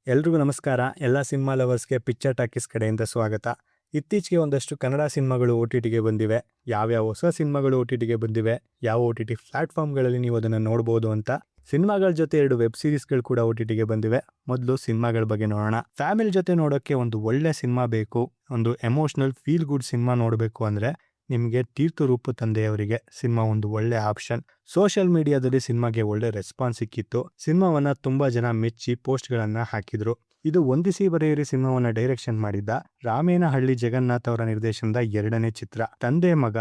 ಎಲ್ರಿಗೂ ನಮಸ್ಕಾರ. ಎಲ್ಲ ಸಿನಿಮಾ ಲವರ್ಸ್ಗೆ ಪಿಕ್ಚರ್ ಟಾಕೀಸ್ ಕಡೆಯಿಂದ ಸ್ವಾಗತ. ಇತ್ತೀಚೆಗೆ ಒಂದಷ್ಟು ಕನ್ನಡ ಸಿನಿಮಾಗಳು OTTಗೆ ಬಂದಿವೆ. ಯಾವ್ಯಾವ ಹೊಸ ಸಿನಿಮಾಗಳು OTTಗೆ ಬಂದಿವೆ, ಯಾವ OTT ಪ್ಲಾಟ್ಫಾರ್ಮ್ಗಳಲ್ಲಿ ನೀವು ಅದನ್ನು ನೋಡ್ಬೋದು ಅಂತ. ಸಿನಿಮಾಗಳ ಜೊತೆ 2 ವೆಬ್ ಸೀರೀಸ್ಗಳು ಕೂಡ OTTಗೆ ಬಂದಿವೆ. ಮೊದಲು ಸಿನಿಮಾಗಳ ಬಗ್ಗೆ ನೋಡೋಣ. ಫ್ಯಾಮಿಲಿ ಜೊತೆ ನೋಡೋಕ್ಕೆ ಒಂದು ಒಳ್ಳೆ ಸಿನಿಮಾ ಬೇಕು, ಒಂದು ಎಮೋಷನಲ್ ಫೀಲ್ ಗುಡ್ ಸಿನಿಮಾ ನೋಡಬೇಕು ಅಂದರೆ ನಿಮಗೆ ತೀರ್ಥರೂಪ ತಂದೆಯವರಿಗೆ ಸಿನಿಮಾ ಒಂದು ಒಳ್ಳೆ ಆಪ್ಷನ್. ಸೋಷಿಯಲ್ ಮೀಡಿಯಾದಲ್ಲಿ ಸಿನಿಮಾಗೆ ಒಳ್ಳೆ ರೆಸ್ಪಾನ್ಸ್ ಸಿಕ್ಕಿತ್ತು. ಸಿನಿಮಾವನ್ನ ತುಂಬಾ ಜನ ಮೆಚ್ಚಿ ಪೋಸ್ಟ್ಗಳನ್ನ ಹಾಕಿದ್ರು. ಇದು ಒಂದಿಸಿ ಬರೆಯಿರಿ ಸಿನಿಮಾವನ್ನ ಡೈರೆಕ್ಷನ್ ಮಾಡಿದ್ದ ರಾಮೇನಹಳ್ಳಿ ಜಗನ್ನಾಥ್ ಅವರ ನಿರ್ದೇಶನದ 2ನೇ ಚಿತ್ರ. ತಂದೆ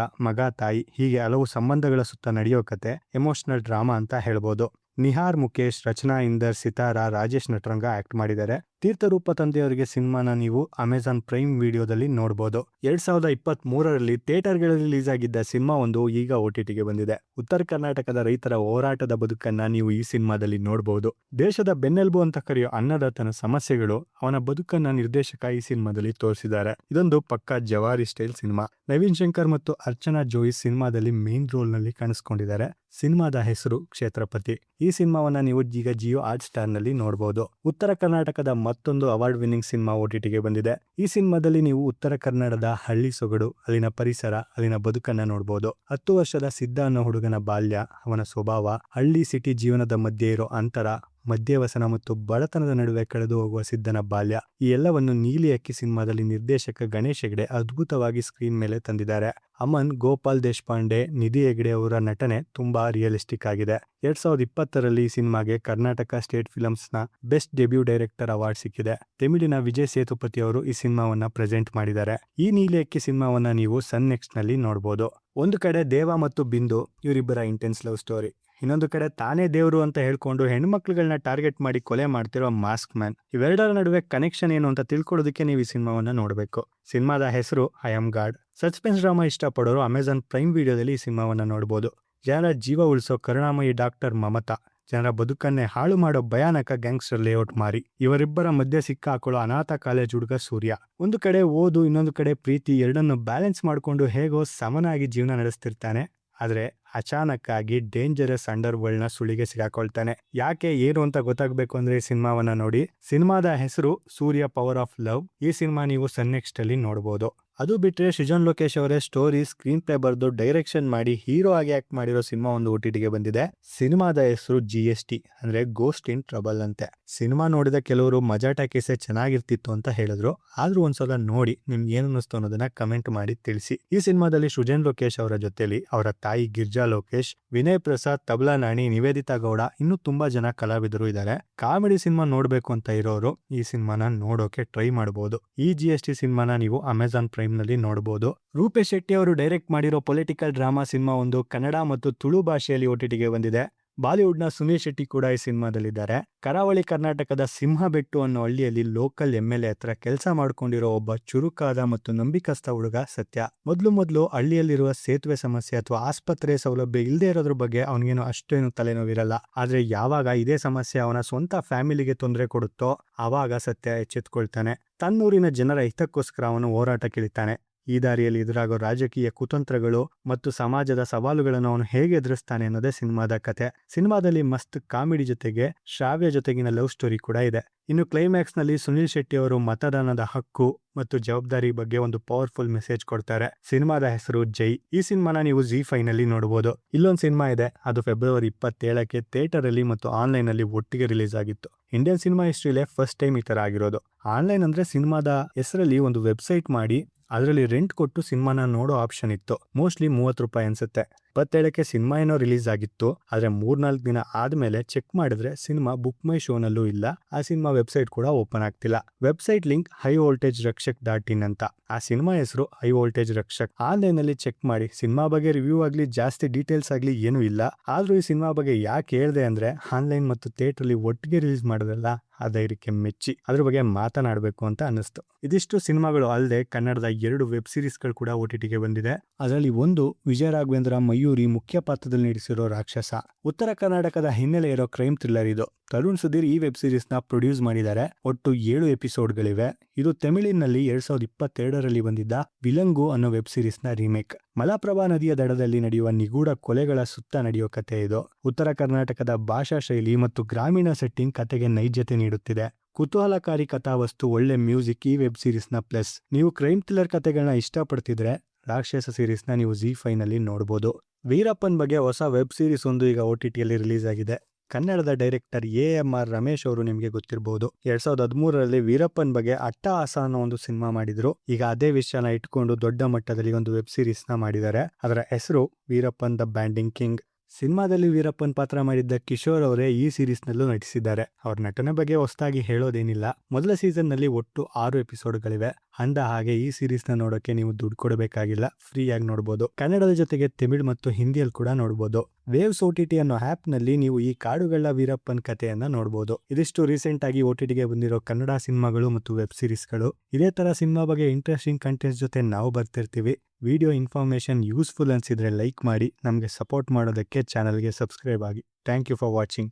ಮಗ ತಾಯಿ ಹೀಗೆ ಹಲವು ಸಂಬಂಧಗಳ ಸುತ್ತ ನಡೆಯೋ ಕತೆ, ಎಮೋಷನಲ್ ಡ್ರಾಮಾ ಅಂತ ಹೇಳ್ಬೋದು. ನಿಹಾರ್ ಮುಖೇಶ್, ರಚನಾ ಇಂದರ್, ಸಿತಾರಾ, ರಾಜೇಶ್ ನಟರಂಗ ಆಕ್ಟ್ ಮಾಡಿದ್ದಾರೆ. ತೀರ್ಥರೂಪ ತಂದೆಯವರಿಗೆ ಸಿನಿಮಾನ ನೀವು ಅಮೆಜಾನ್ ಪ್ರೈಮ್ ವಿಡಿಯೋದಲ್ಲಿ ನೋಡಬಹುದು. 2023ರಲ್ಲಿ ಥಿಯೇಟರ್ಗಳಲ್ಲಿ ರಿಲೀಸ್ ಆಗಿದ್ದ ಸಿನಿಮಾ ಒಂದು ಈಗ OTTಗೆ ಬಂದಿದೆ. ಉತ್ತರ ಕರ್ನಾಟಕದ ರೈತರ ಹೋರಾಟದ ಬದುಕನ್ನ ನೀವು ಈ ಸಿನಿಮಾದಲ್ಲಿ ನೋಡಬಹುದು. ದೇಶದ ಬೆನ್ನೆಲುಬು ಅಂತ ಕರೆಯೋ ಅನ್ನದಾತನ ಸಮಸ್ಯೆಗಳು, ಅವನ ಬದುಕನ್ನ ನಿರ್ದೇಶಕ ಈ ಸಿನಿಮಾದಲ್ಲಿ ತೋರಿಸಿದ್ದಾರೆ. ಇದೊಂದು ಪಕ್ಕಾ ಜವಾರಿ ಸ್ಟೈಲ್ ಸಿನಿಮಾ. ನವೀನ್ ಶಂಕರ್ ಮತ್ತು ಅರ್ಚನಾ ಜೋಯಿ ಸಿನಿಮಾದಲ್ಲಿ ಮೇನ್ ರೋಲ್ ನಲ್ಲಿ ಕಾಣಿಸ್ಕೊಂಡಿದ್ದಾರೆ. ಸಿನಿಮಾದ ಹೆಸರು ಕ್ಷೇತ್ರಪತಿ. ಈ ಸಿನಿಮಾವನ್ನ ನೀವು ಈಗ ಜಿಯೋ ಹಾಟ್ ಸ್ಟಾರ್ ನಲ್ಲಿ ನೋಡಬಹುದು. ಉತ್ತರ ಕರ್ನಾಟಕದ ಮತ್ತೊಂದು ಅವಾರ್ಡ್ ವಿನ್ನಿಂಗ್ ಸಿನಿಮಾ OTTಗೆ ಬಂದಿದೆ. ಈ ಸಿನಿಮಾದಲ್ಲಿ ನೀವು ಉತ್ತರ ಕನ್ನಡದ ಹಳ್ಳಿ ಸೊಗಡು, ಅಲ್ಲಿನ ಪರಿಸರ, ಅಲ್ಲಿನ ಬದುಕನ್ನ ನೋಡಬಹುದು. 10 ವರ್ಷದ ಸಿದ್ಧ ಅನ್ನೋ ಹುಡುಗನ ಬಾಲ್ಯ, ಅವನ ಸ್ವಭಾವ, ಹಳ್ಳಿ ಸಿಟಿ ಜೀವನದ ಮಧ್ಯೆ ಇರೋ ಅಂತರ, ಮದ್ಯವ್ಯಸನ ಮತ್ತು ಬಡತನದ ನಡುವೆ ಕಳೆದು ಹೋಗುವ ಸಿದ್ಧನ ಬಾಲ್ಯ, ಈ ಎಲ್ಲವನ್ನು ನೀಲಿ ಅಕ್ಕಿ ಸಿನಿಮಾದಲ್ಲಿ ನಿರ್ದೇಶಕ ಗಣೇಶ್ ಹೆಗ್ಡೆ ಅದ್ಭುತವಾಗಿ ಸ್ಕ್ರೀನ್ ಮೇಲೆ ತಂದಿದ್ದಾರೆ. ಅಮನ್, ಗೋಪಾಲ್ ದೇಶಪಾಂಡೆ, ನಿಧಿ ಹೆಗ್ಡೆ ಅವರ ನಟನೆ ತುಂಬಾ ರಿಯಲಿಸ್ಟಿಕ್ ಆಗಿದೆ. 2020ರಲ್ಲಿ ಈ ಸಿನಿಮಾಗೆ ಕರ್ನಾಟಕ ಸ್ಟೇಟ್ ಫಿಲ್ಮ್ಸ್ ನ ಬೆಸ್ಟ್ ಡೆಬ್ಯೂ ಡೈರೆಕ್ಟರ್ ಅವಾರ್ಡ್ ಸಿಕ್ಕಿದೆ. ತಮಿಳಿನ ವಿಜಯ್ ಸೇತುಪತಿ ಅವರು ಈ ಸಿನಿಮಾವನ್ನ ಪ್ರೆಸೆಂಟ್ ಮಾಡಿದ್ದಾರೆ. ಈ ನೀಲಿ ಅಕ್ಕಿ ಸಿನಿಮಾವನ್ನ ನೀವು ಸನ್ ನೆಕ್ಸ್ಟ್ ನಲ್ಲಿ ನೋಡಬಹುದು. ಒಂದು ಕಡೆ ದೇವ ಮತ್ತು ಬಿಂದು ಇವರಿಬ್ಬರ ಇಂಟೆನ್ಸ್ ಲವ್ ಸ್ಟೋರಿ, ಇನ್ನೊಂದು ಕಡೆ ತಾನೇ ದೇವರು ಅಂತ ಹೇಳ್ಕೊಂಡು ಹೆಣ್ಮಕ್ಳುಗಳನ್ನ ಟಾರ್ಗೆಟ್ ಮಾಡಿ ಕೊಲೆ ಮಾಡ್ತಿರೋ ಮಾಸ್ಕ್ ಮ್ಯಾನ್. ಇವೆರಡರ ನಡುವೆ ಕನೆಕ್ಷನ್ ಏನು ಅಂತ ತಿಳ್ಕೊಳ್ಳೋದಕ್ಕೆ ನೀವು ಈ ಸಿನಿಮಾವನ್ನ ನೋಡಬೇಕು. ಸಿನಿಮಾದ ಹೆಸರು I am god. Suspense drama ಇಷ್ಟಪಡೋರು ಅಮೆಜಾನ್ ಪ್ರೈಮ್ ವಿಡಿಯೋದಲ್ಲಿ ಈ ಸಿನಿಮಾವನ್ನ ನೋಡಬಹುದು. ಜನರ ಜೀವ ಉಳಿಸೋ ಕರುಣಾಮಯಿ ಡಾಕ್ಟರ್ ಮಮತಾ, ಜನರ ಬದುಕನ್ನೇ ಹಾಳು ಮಾಡೋ ಭಯಾನಕ ಗ್ಯಾಂಗ್ಸ್ಟರ್ ಲೇಔಟ್ ಮಾರಿ, ಇವರಿಬ್ಬರ ಮಧ್ಯೆ ಸಿಕ್ಕಾಕೊಳ್ಳೋ ಅನಾಥ ಕಾಲೇಜ್ ಹುಡುಗ ಸೂರ್ಯ. ಒಂದು ಕಡೆ ಓದು, ಇನ್ನೊಂದು ಕಡೆ ಪ್ರೀತಿ, ಎರಡನ್ನು ಬ್ಯಾಲೆನ್ಸ್ ಮಾಡ್ಕೊಂಡು ಹೇಗೋ ಸಮನಾಗಿ ಜೀವನ ನಡೆಸ್ತಿರ್ತಾನೆ. ಆದ್ರೆ ಅಚಾನಕ್ ಆಗಿ ಡೇಂಜರಸ್ ಅಂಡರ್ ವರ್ಲ್ಡ್ ನ ಸುಳಿಗೆ ಸಿಗಾಕೊಳ್ತಾನೆ. ಯಾಕೆ ಏನು ಅಂತ ಗೊತ್ತಾಗಬೇಕು ಅಂದ್ರೆ ಈ ಸಿನಿಮಾವನ್ನ ನೋಡಿ. ಸಿನಿಮಾದ ಹೆಸರು ಸೂರ್ಯ ಪವರ್ ಆಫ್ ಲವ್. ಈ ಸಿನಿಮಾ ನೀವು ಸನ್ ನೆಕ್ಸ್ಟ್ ಅಲ್ಲಿ ನೋಡಬಹುದು. ಅದು ಬಿಟ್ರೆ ಸೃಜನ್ ಲೋಕೇಶ್ ಅವರೇ ಸ್ಟೋರಿ, ಸ್ಕ್ರೀನ್ ಪ್ಲೇ ಬರೆದು ಡೈರೆಕ್ಷನ್ ಮಾಡಿ ಹೀರೋ ಆಗಿ ಆಕ್ಟ್ ಮಾಡಿರೋ ಸಿನಿಮಾ ಒಂದು OTTಗೆ ಬಂದಿದೆ. ಸಿನಿಮಾದ ಹೆಸರು GST, ಅಂದ್ರೆ ಗೋಸ್ಟ್ ಇನ್ ಟ್ರಬಲ್ ಅಂತೆ. ಸಿನಿಮಾ ನೋಡಿದ ಕೆಲವರು ಮಜಾ ಟಾಕೀಸೇ ಚೆನ್ನಾಗಿರ್ತಿತ್ತು ಅಂತ ಹೇಳಿದ್ರು. ಆದ್ರೂ ಒಂದ್ಸಲ ನೋಡಿ ನಿಮ್ಗೆ ಏನು ಅನ್ನಿಸ್ತು ಅನ್ನೋದನ್ನ ಕಮೆಂಟ್ ಮಾಡಿ ತಿಳಿಸಿ. ಈ ಸಿನಿಮಾದಲ್ಲಿ ಸೃಜನ್ ಲೋಕೇಶ್ ಅವರ ಜೊತೆಲಿ ಅವರ ತಾಯಿ ಗಿರ್ಜಾ ಲೋಕೇಶ್, ವಿನಯ್ ಪ್ರಸಾದ್, ತಬಲಾ ನಾಣಿ, ನಿವೇದಿತಾ ಗೌಡ, ಇನ್ನೂ ತುಂಬಾ ಜನ ಕಲಾವಿದರು ಇದ್ದಾರೆ. ಕಾಮಿಡಿ ಸಿನಿಮಾ ನೋಡ್ಬೇಕು ಅಂತ ಇರೋರು ಈ ಸಿನಿಮಾನ ನೋಡೋಕೆ ಟ್ರೈ ಮಾಡಬಹುದು. ಈ GST ಸಿನಿಮಾನ ನೀವು ಅಮೆಜಾನ್ ಪ್ರೈಮ್ ನಲ್ಲಿ ನೋಡಬಹುದು. ರೂಪೇಶ್ ಶೆಟ್ಟಿ ಅವರು ಡೈರೆಕ್ಟ್ ಮಾಡಿರೋ ಪೊಲಿಟಿಕಲ್ ಡ್ರಾಮಾ ಸಿನಿಮಾ ಒಂದು ಕನ್ನಡ ಮತ್ತು ತುಳು ಭಾಷೆಯಲ್ಲಿ OTTಗೆ ಬಂದಿದೆ. ಬಾಲಿವುಡ್ ನ ಸುನೀಲ್ ಶೆಟ್ಟಿ ಕೂಡ ಈ ಸಿನಿಮಾದಲ್ಲಿದ್ದಾರೆ. ಕರಾವಳಿ ಕರ್ನಾಟಕದ ಸಿಂಹಬೆಟ್ಟು ಅನ್ನೋ ಹಳ್ಳಿಯಲ್ಲಿ ಲೋಕಲ್ MLA ಹತ್ರ ಕೆಲಸ ಮಾಡ್ಕೊಂಡಿರೋ ಒಬ್ಬ ಚುರುಕಾದ ಮತ್ತು ನಂಬಿಕಸ್ಥ ಹುಡುಗ ಸತ್ಯ. ಮೊದಲು ಹಳ್ಳಿಯಲ್ಲಿರುವ ಸೇತುವೆ ಸಮಸ್ಯೆ ಅಥವಾ ಆಸ್ಪತ್ರೆ ಸೌಲಭ್ಯ ಇಲ್ಲದೆ ಇರೋದ್ರ ಬಗ್ಗೆ ಅವನಿಗೇನು ಅಷ್ಟೇನು ತಲೆನೋವಿರಲ್ಲ. ಆದ್ರೆ ಯಾವಾಗ ಇದೇ ಸಮಸ್ಯೆ ಅವನ ಸ್ವಂತ ಫ್ಯಾಮಿಲಿಗೆ ತೊಂದರೆ ಕೊಡುತ್ತೋ ಆವಾಗ ಸತ್ಯ ಎಚ್ಚೆತ್ಕೊಳ್ತಾನೆ. ತನ್ನೂರಿನ ಜನರ ಹಿತಕ್ಕೋಸ್ಕರ ಅವನು ಹೋರಾಟಕ್ಕಿಳಿತಾನೆ. ಈ ದಾರಿಯಲ್ಲಿ ಎದುರಾಗೋ ರಾಜಕೀಯ ಕುತಂತ್ರಗಳು ಮತ್ತು ಸಮಾಜದ ಸವಾಲುಗಳನ್ನು ಅವನು ಹೇಗೆ ಎದುರಿಸ್ತಾನೆ ಅನ್ನೋದೇ ಸಿನಿಮಾದ ಕತೆ. ಸಿನಿಮಾದಲ್ಲಿ ಮಸ್ತ್ ಕಾಮಿಡಿ ಜೊತೆಗೆ ಶ್ರಾವ್ಯ ಜೊತೆಗಿನ ಲವ್ ಸ್ಟೋರಿ ಕೂಡ ಇದೆ. ಇನ್ನು ಕ್ಲೈಮ್ಯಾಕ್ಸ್ ನಲ್ಲಿ ಸುನೀಲ್ ಶೆಟ್ಟಿ ಅವರು ಮತದಾನದ ಹಕ್ಕು ಮತ್ತು ಜವಾಬ್ದಾರಿ ಬಗ್ಗೆ ಒಂದು ಪವರ್ಫುಲ್ ಮೆಸೇಜ್ ಕೊಡ್ತಾರೆ. ಸಿನಿಮಾದ ಹೆಸರು ಜೈ. ಈ ಸಿನಿಮಾನ ನೀವು ZEE5 ನಲ್ಲಿ ನೋಡಬಹುದು. ಇಲ್ಲೊಂದು ಸಿನಿಮಾ ಇದೆ, ಅದು ಫೆಬ್ರವರಿ 27ಕ್ಕೆ ಥಿಯೇಟರ್ ಅಲ್ಲಿ ಮತ್ತು ಆನ್ಲೈನ್ ಅಲ್ಲಿ ಒಟ್ಟಿಗೆ ರಿಲೀಸ್ ಆಗಿತ್ತು. ಇಂಡಿಯನ್ ಸಿನಿಮಾ ಹಿಸ್ಟ್ರಿಲೇ ಫಸ್ಟ್ ಟೈಮ್ ಈ ತರ ಆಗಿರೋದು. ಆನ್ಲೈನ್ ಅಂದ್ರೆ ಸಿನಿಮಾದ ಹೆಸರಲ್ಲಿ ಒಂದು ವೆಬ್ಸೈಟ್ ಮಾಡಿ ಅದರಲ್ಲಿ ರೆಂಟ್ ಕೊಟ್ಟು ಸಿನಿಮಾನ ನೋಡೋ ಆಪ್ಷನ್ ಇತ್ತು. ಮೋಸ್ಟ್ಲಿ 30 ರೂಪಾಯಿ ಅನ್ಸುತ್ತೆ. 27ಕ್ಕೆ ಸಿನಿಮಾ ಏನೋ ರಿಲೀಸ್ ಆಗಿತ್ತು. ಆದ್ರೆ 3-4 ದಿನ ಆದ್ಮೇಲೆ ಚೆಕ್ ಮಾಡಿದ್ರೆ ಸಿನಿಮಾ ಬುಕ್ ಮೈ ಶೋನಲ್ಲೂ ಇಲ್ಲ. ಆ ಸಿನಿಮಾ ವೆಬ್ಸೈಟ್ ಕೂಡ ಓಪನ್ ಆಗ್ತಿಲ್ಲ. ವೆಬ್ಸೈಟ್ ಲಿಂಕ್ highvoltagerakshak.in ಅಂತ. ಆ ಸಿನಿಮಾ ಹೆಸರು ಹೈ ವೋಲ್ಟೇಜ್ ರಕ್ಷಕ್. ಆನ್ಲೈನ್ ಅಲ್ಲಿ ಚೆಕ್ ಮಾಡಿ. ಸಿನಿಮಾ ಬಗ್ಗೆ ರಿವ್ಯೂ ಆಗ್ಲಿ ಜಾಸ್ತಿ ಡೀಟೇಲ್ಸ್ ಆಗ್ಲಿ ಏನೂ ಇಲ್ಲ. ಆದ್ರೂ ಈ ಸಿನಿಮಾ ಬಗ್ಗೆ ಯಾಕೆ ಹೇಳ್ದೆ ಅಂದ್ರೆ ಆನ್ಲೈನ್ ಮತ್ತು ಥಿಯೇಟರ್ ಅಲ್ಲಿ ಒಟ್ಟಿಗೆ ರಿಲೀಸ್ ಮಾಡೋದಲ್ಲ, ಆ ಧೈರ್ಯಕ್ಕೆ ಮೆಚ್ಚಿ ಅದ್ರ ಬಗ್ಗೆ ಮಾತನಾಡಬೇಕು ಅಂತ ಅನ್ನಿಸ್ತು. ಇದಿಷ್ಟು ಸಿನಿಮಾಗಳು ಅಲ್ಲದೆ ಕನ್ನಡದ 2 ವೆಬ್ ಸೀರೀಸ್ಗಳು ಕೂಡ OTTಗೆ ಬಂದಿದೆ. ಅದರಲ್ಲಿ ಒಂದು ವಿಜಯ ರಾಘವೇಂದ್ರ ಮಯೂರಿ ಮುಖ್ಯ ಪಾತ್ರದಲ್ಲಿ ನಟಿಸಿರೋ ರಾಕ್ಷಸ. ಉತ್ತರ ಕರ್ನಾಟಕದ ಹಿನ್ನೆಲೆ ಇರೋ ಕ್ರೈಮ್ ಥ್ರಿಲ್ಲರ್ ಇದು. ತರುಣ್ ಸುಧೀರ್ ಈ ವೆಬ್ ಸೀರೀಸ್ ನ ಪ್ರೊಡ್ಯೂಸ್ ಮಾಡಿದ್ದಾರೆ. ಒಟ್ಟು 7 ಎಪಿಸೋಡ್ಗಳಿವೆ. ಇದು ತಮಿಳಿನಲ್ಲಿ 2022ರಲ್ಲಿ ಬಂದಿದ್ದ ವಿಲಂಗು ಅನ್ನೋ ವೆಬ್ ಸೀರೀಸ್ ನ ರೀಮೇಕ್. ಮಲಪ್ರಭಾ ನದಿಯ ದಡದಲ್ಲಿ ನಡೆಯುವ ನಿಗೂಢ ಕೊಲೆಗಳ ಸುತ್ತ ನಡೆಯೋ ಕಥೆ ಇದು. ಉತ್ತರ ಕರ್ನಾಟಕದ ಭಾಷಾ ಶೈಲಿ ಮತ್ತು ಗ್ರಾಮೀಣ ಸೆಟ್ಟಿಂಗ್ ಕತೆಗೆ ನೈಜತೆ ನೀಡುತ್ತಿದೆ. ಕುತೂಹಲಕಾರಿ ಕಥಾವಸ್ತು, ಒಳ್ಳೆ ಮ್ಯೂಸಿಕ್ ಈ ವೆಬ್ ಸೀರೀಸ್ನ ಪ್ಲಸ್. ನೀವು ಕ್ರೈಮ್ ಥ್ರಿಲ್ಲರ್ ಕಥೆಗಳನ್ನ ಇಷ್ಟಪಡ್ತಿದ್ರೆ ರಾಕ್ಷಸ ಸೀರೀಸ್ನ ನೀವು ZEE5 ನಲ್ಲಿ ನೋಡ್ಬೋದು. ವೀರಪ್ಪನ್ ಬಗ್ಗೆ ಹೊಸ ವೆಬ್ ಸೀರೀಸ್ ಒಂದು ಈಗ OTTಯಲ್ಲಿ ರಿಲೀಸ್ ಆಗಿದೆ. ಕನ್ನಡದ ಡೈರೆಕ್ಟರ್ AMR ರಮೇಶ್ ಅವರು ನಿಮಗೆ ಗೊತ್ತಿರಬಹುದು. 2013ರಲ್ಲಿ ವೀರಪ್ಪನ್ ಬಗ್ಗೆ ಅಟ್ಟಹಾಸ ಅನ್ನೋ ಒಂದು ಸಿನಿಮಾ ಮಾಡಿದ್ರು. ಈಗ ಅದೇ ವಿಷಯನ ಇಟ್ಕೊಂಡು ದೊಡ್ಡ ಮಟ್ಟದಲ್ಲಿ ಒಂದು ವೆಬ್ ಸೀರೀಸ್ನ ಮಾಡಿದ್ದಾರೆ. ಅದರ ಹೆಸರು ವೀರಪ್ಪನ್ ದ ಬ್ಯಾಂಡಿಂಗ್ ಕಿಂಗ್. ಸಿನಿಮಾದಲ್ಲಿ ವೀರಪ್ಪನ್ ಪಾತ್ರ ಮಾಡಿದ್ದ ಕಿಶೋರ್ ಅವರೇ ಈ ಸೀರೀಸ್ನಲ್ಲೂ ನಟಿಸಿದ್ದಾರೆ. ಅವ್ರ ನಟನೆ ಬಗ್ಗೆ ಹೊಸದಾಗಿ ಹೇಳೋದೇನಿಲ್ಲ. ಮೊದಲ ಸೀಸನ್ನಲ್ಲಿ ಒಟ್ಟು 6 ಎಪಿಸೋಡ್ಗಳಿವೆ. ಅಂದ ಹಾಗೆ ಈ ಸೀರೀಸ್ನ ನೋಡೋಕೆ ನೀವು ದುಡ್ಡು ಕೊಡಬೇಕಾಗಿಲ್ಲ, ಫ್ರೀಯಾಗಿ ನೋಡ್ಬೋದು. ಕನ್ನಡದ ಜೊತೆಗೆ ತಮಿಳ್ ಮತ್ತು ಹಿಂದಿಯಲ್ಲಿ ಕೂಡ ನೋಡ್ಬೋದು. ವೇವ್ಸ್ OTT ಅನ್ನೋ ಆ್ಯಪ್ನಲ್ಲಿ ನೀವು ಈ ಕಾಡುಗಳ ವೀರಪ್ಪನ್ ಕಥೆಯನ್ನ ನೋಡ್ಬೋದು. ಇದಿಷ್ಟು ರೀಸೆಂಟ್ ಆಗಿ OTTಗೆ ಬಂದಿರೋ ಕನ್ನಡ ಸಿನಿಮಾಗಳು ಮತ್ತು ವೆಬ್ ಸೀರೀಸ್ಗಳು. ಇದೇ ತರ ಸಿನಿಮಾ ಬಗ್ಗೆ ಇಂಟ್ರೆಸ್ಟಿಂಗ್ ಕಂಟೆಂಟ್ಸ್ ಜೊತೆ ನಾವು ಬರ್ತಿರ್ತೀವಿ. ವಿಡಿಯೋ ಇನ್ಫಾರ್ಮೇಶನ್ ಯೂಸ್ಫುಲ್ ಅನ್ಸಿದ್ರೆ ಲೈಕ್ ಮಾಡಿ, ನಮಗೆ ಸಪೋರ್ಟ್ ಮಾಡೋದಕ್ಕೆ ಚಾನಲ್ಗೆ ಸಬ್ಸ್ಕ್ರೈಬ್ ಆಗಿ. Thank you for watching.